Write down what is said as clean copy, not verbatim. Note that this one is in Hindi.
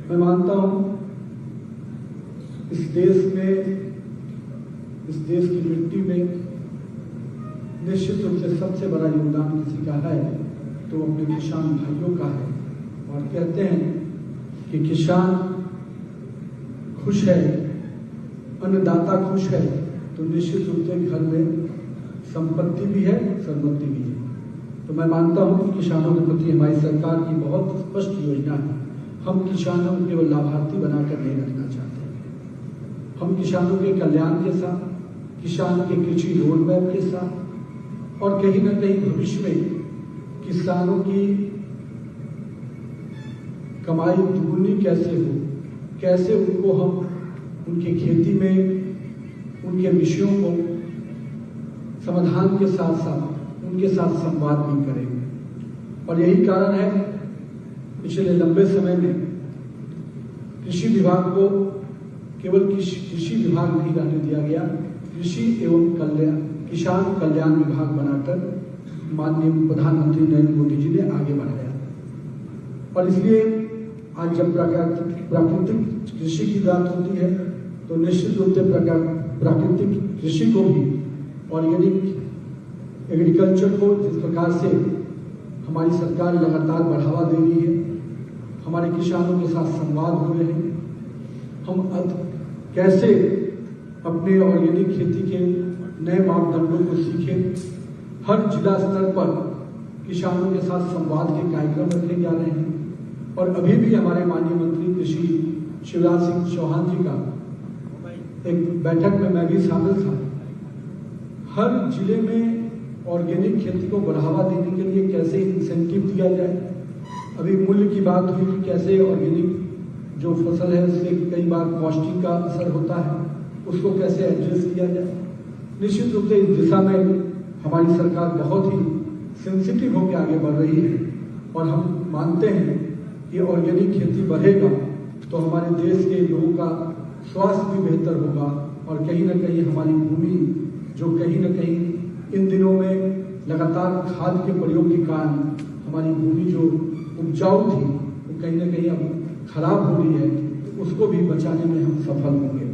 मैं मानता हूं इस देश की मिट्टी में निश्चित रूप से सबसे बड़ा योगदान किसी का है तो अपने किसान भाइयों का है। और कहते हैं कि किसान खुश है, अन्नदाता खुश है तो निश्चित रूप से घर में संपत्ति भी है, सम्पत्ति भी है। तो मैं मानता हूं कि किसानों के प्रति हमारी सरकार की बहुत स्पष्ट योजना है। हम किसानों को केवल लाभार्थी बनाकर नहीं रखना चाहते, हम किसानों के कल्याण के साथ, किसानों के कृषि रोड मैप के साथ और कहीं ना कहीं भविष्य में किसानों की कमाई दुगुनी कैसे हो, कैसे उनको हम उनकी खेती में उनके विषयों को समाधान के साथ साथ उनके साथ संवाद भी करेंगे। और यही कारण है पिछले लंबे समय में कृषि विभाग को केवल कृषि विभाग नहीं रहने दिया गया, कृषि एवं किसान कल्याण विभाग बनाकर माननीय प्रधानमंत्री नरेंद्र मोदी जी ने आगे बढ़ाया। और इसलिए आज जब प्राकृतिक कृषि की बात होती है तो निश्चित रूप से प्राकृतिक कृषि को भी ऑर्गेनिक एग्रीकल्चर को जिस प्रकार से हमारी सरकार लगातार बढ़ावा दे रही है, हमारे किसानों के साथ संवाद हो रहे हैं, हम कैसे अपने ऑर्गेनिक खेती के नए मापदंडों को सीखें। हर जिला स्तर पर किसानों के साथ संवाद के कार्यक्रम रखे जा रहे हैं। और अभी भी हमारे माननीय मंत्री कृषि शिवराज सिंह चौहान जी का एक बैठक में मैं भी शामिल था। हर जिले में ऑर्गेनिक खेती को बढ़ावा देने के लिए कैसे इंसेंटिव दिया जाए। अभी मूल्य की बात हुई कि कैसे ऑर्गेनिक जो फसल है उससे कई बार कॉस्टिंग का असर होता है, उसको कैसे एडजस्ट किया जाए। निश्चित रूप से इस दिशा में हमारी सरकार बहुत ही सेंसिटिव होकर आगे बढ़ रही है। और हम मानते हैं कि ऑर्गेनिक खेती बढ़ेगा तो हमारे देश के लोगों का स्वास्थ्य भी बेहतर होगा और कहीं ना कहीं हमारी भूमि जो कहीं ना कहीं इन दिनों में लगातार खाद के प्रयोग के कारण हमारी भूमि जो उपजाऊ थी वो कहीं ना कहीं अब खराब हो रही है, तो उसको भी बचाने में हम सफल होंगे।